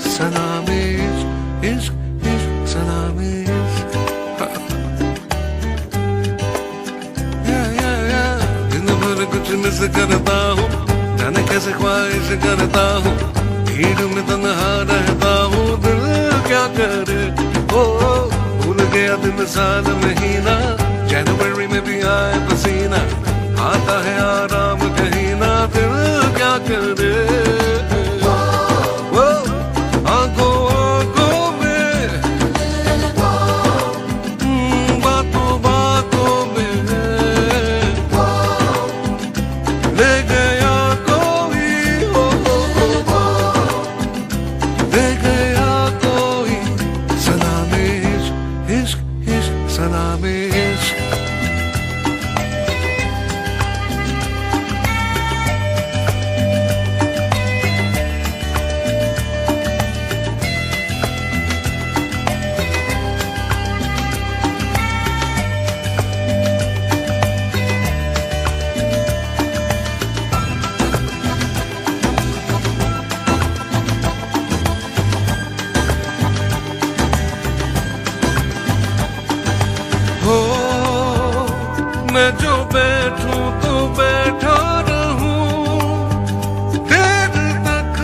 सलामी इश्क इश्क सलामी इश्क। दिन भर कुछ मिस करता हूँ, जाने कैसे ख्वाहिश करता हूँ, भीड़ में तन्हा रहता हूँ, दिल क्या करे। ओ भूल गया दिन साल महीना, जनवरी में भी आए पसीना, आता है आराम कहीं ना, दिल क्या करे। ओ आंखों आंखों में बातों बातों में ले गया कोई, ले गया कोई सलामी इश्क इश्क इश्क सलामी इश्क। हो मैं जो बैठूं तो बैठा रहूं देर तक,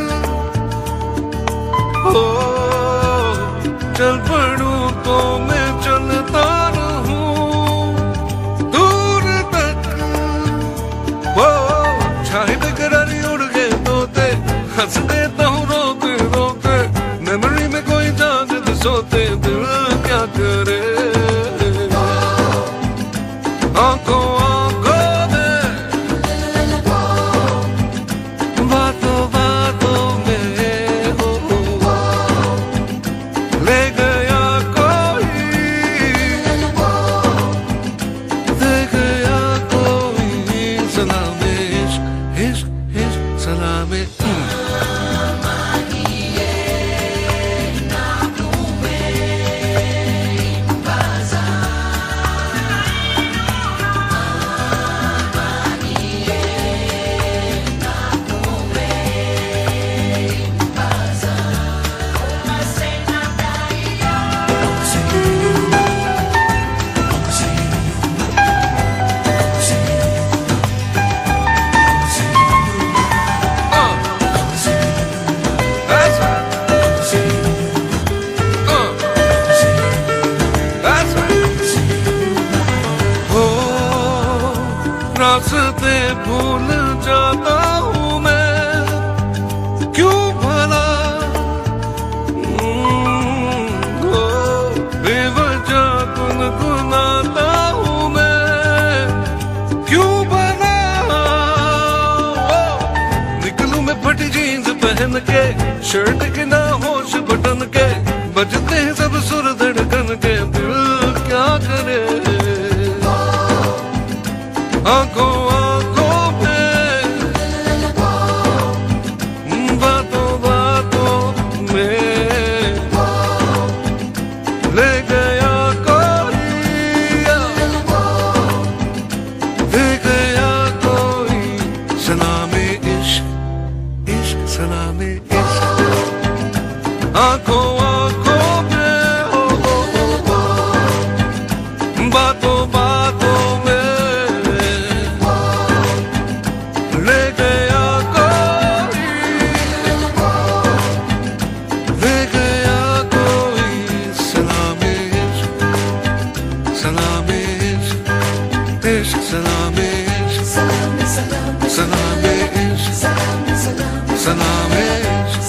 हो चल पड़ूं तो मैं चलता रहूं दूर तक। वो छाहे बेकरारी उड़ गए तोते, हंस देता हूँ रोते रोते, मेमोरी में कोई जागते सोते, दिल क्या करे। आंखों आंखों में बातों बातों में हो ले गया कोई, ले गया कोई सलामी इश्क इश्क इश्क सलामी। रास्ते भूल जाता हूँ मैं क्यों भला, बेवजह गुनगुनाता हूँ मैं क्यों भला। निकलूं मैं फटी जीन्स पहन के, शर्ट के ना होश बटन के, बजते हैं सब सुर धड़कन के, दिल क्या करे। आंखों आंखों में बातों बातों में ले गया कोई, ले गया कोई सलामी इश्क इश्क सलामी इश्क। आंखों आंखों में हो बातों बातों में ले गया कोई, ले गया कोई सलामी इश्क सलामी इश्क इश्क सलामी इश्क सलामी इश्क सलामी इश्क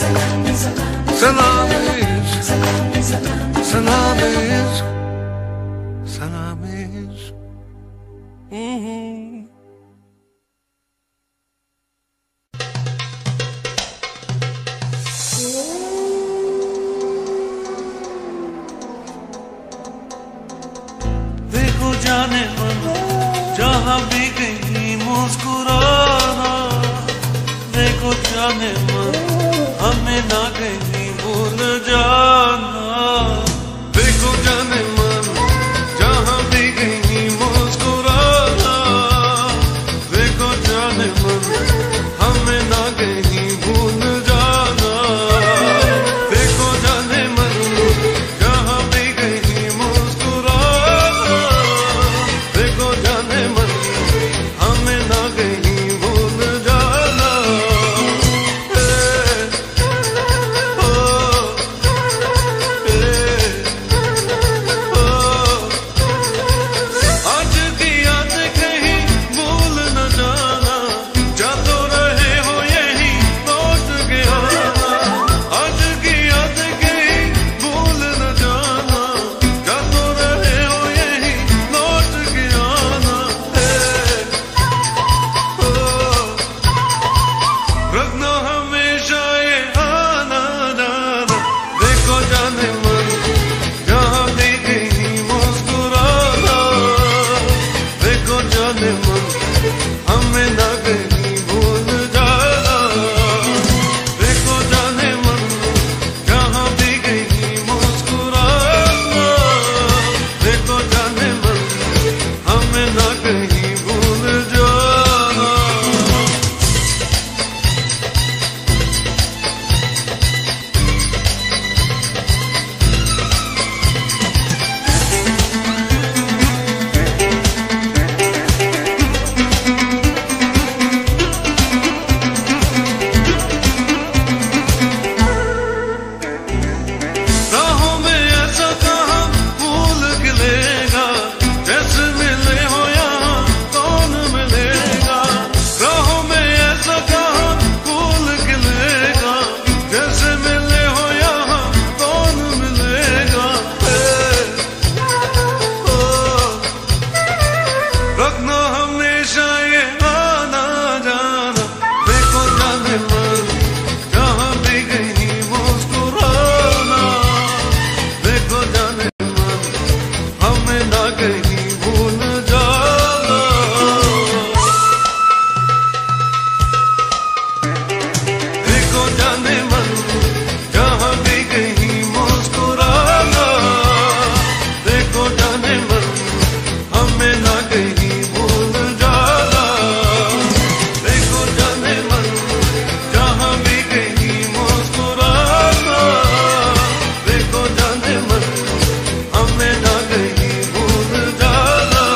सलामी इश्क सलामी इश्क। देखो जाने मन जहाँ भी कहीं मुस्कुराना, देखो जाने मन हमें ना कहीं भूल जाना। देखो जाने मन जहाँ भी कहीं मुस्कुराना, देखो जाने मन हमें ना कहीं भूल जाना। देखो जाने मन जहाँ भी कहीं मुस्कुराना, देखो जाने मन हमें ना कहीं भूल जाना। आज की याद कहीं भूल न जाना, जातो रहे हो यही लौट के आना। आज की याद कहीं भूल न जाना, जातो रहे हो यही लौट के आना। रखना हमेशा ये आना जाना। देखो जाने मन जहाँ भी कहीं मुस्कुराना, देखो जाने मन हमें ना कहीं भूल जाना। देखो जाने मन जहाँ भी कहीं मुस्कुराना, देखो जाने मन हमें ना कहीं भूल जाना। राहों में ऐसा कहाँ भूल गिलेगा, जैसे मिले हो यहाँ कौन मिलेगा। राहों में ऐसा कहाँ भूल गिलेगा, जैसे मिले हो यहाँ कौन मिलेगा। रखना हमेशा ये आना जाना। देखो जाने मन जहाँ भी कहीं मुस्कुराना, देखो जाने मन हमें ना कहीं भूल जाना। देखो जाने मन जहाँ भी कहीं मुस्कुराना, देखो जाने मन हमें ना कहीं भूल जाना। देखो जाने मन जहाँ भी कहीं मुस्कुराना, देखो जाने मन हमें ना कहीं भूल जाना।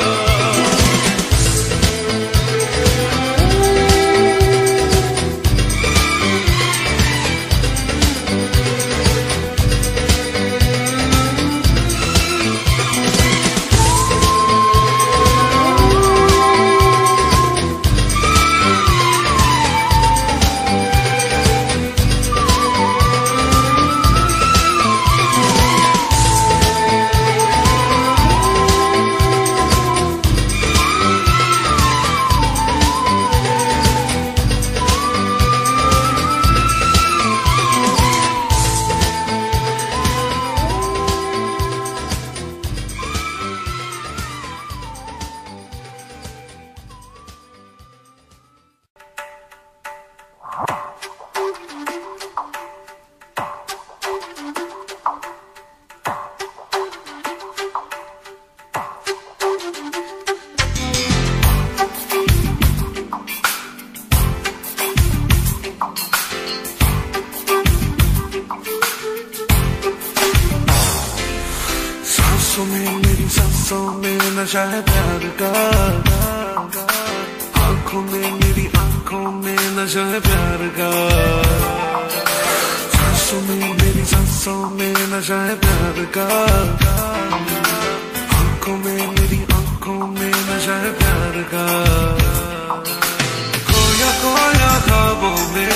सांसों में मेरी सांसों में नशा है प्यार का, आंखों में मेरी आंखों में नशा है प्यार का। सांसों में मेरी सांसों में नशा है प्यार का, आंखों में मेरी आंखों में नशा है प्यार का। खोया खोया ख्वाबों में,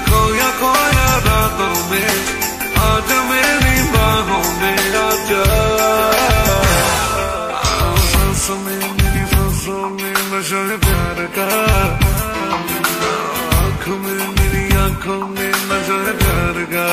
खोया खोया रातों में, आजा मेरी बाहों में आजा। सांसों में मेरी सांसों में नशा है प्यार का, आंखों में मेरी आंखों में नशा है प्यार का।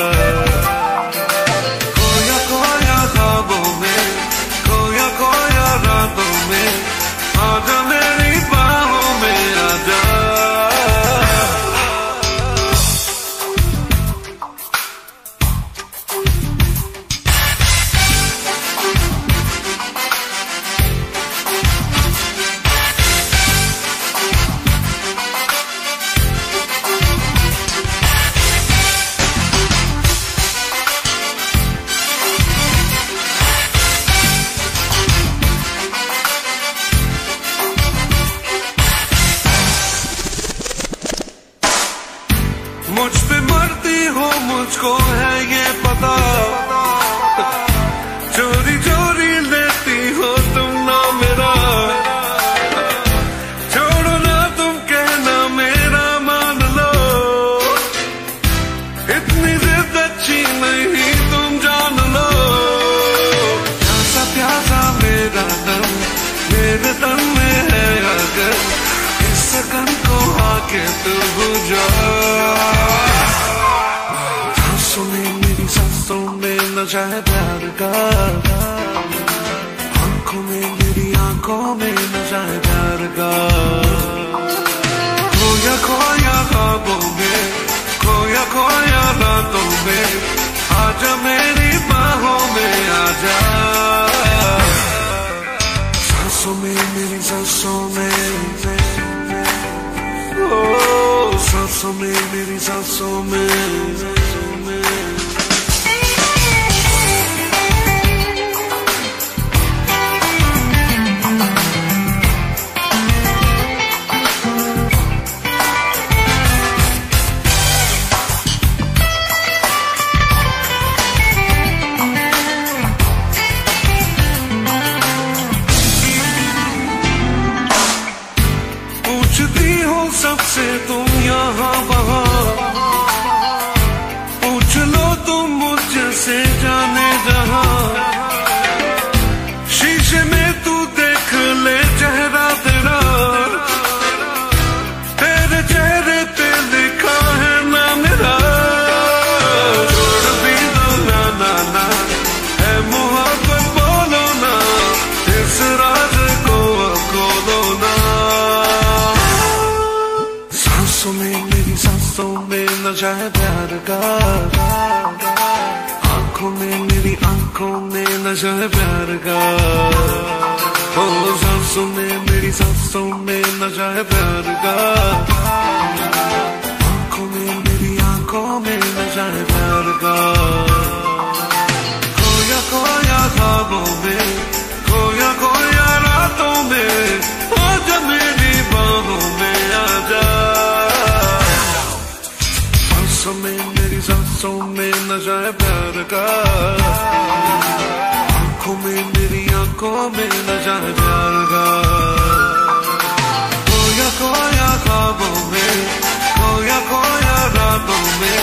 इतनी जिद अच्छी नहीं तुम जान लो, प्यासा प्यासा मेरा दम मेरे तन में है, अगर इस सकन को आके तू बुझा। सांसों में मेरी सांसों में नशा है प्यार का, आंखों में मेरी आंखों में नशा है प्यार का। खोया खोया ख्वाबों में, खोया खोया रातों में, आजा मेरी बाहों में आजा। सांसों में मेरी सांसों में, ओ सांसों में मेरी सांसों में। पूछती हो सबसे तुम यहाँ वहाँ, पूछ लो तुम मुझसे जाने जहाँ। शीशे में तू देख ले चेहरा तेरा, तेरे चेहरे पे लिखा है ना मेरा। छोड़ भी दो ना ना ना, है मोहब्बत बोलो ना, इस राज को खोलो ना। सांसों में मेरी सांसों में नशा है प्यार का, आंखों में मेरी आंखों में नशा है प्यार का। ओ सांसों में मेरी सांसों में नशा है प्यार का, आंखों में मेरी आंखों में नशा है प्यार का। खोया खोया ख्वाबों में, खोया खोया रातों में, आजा मेरी बाहों में आजा। सांसों में मेरी सांसों में नशा है प्यार का, आंखों में मेरी आंखों में नशा है प्यार का। खोया खोया ख्वाबों में, खोया खोया रातों में,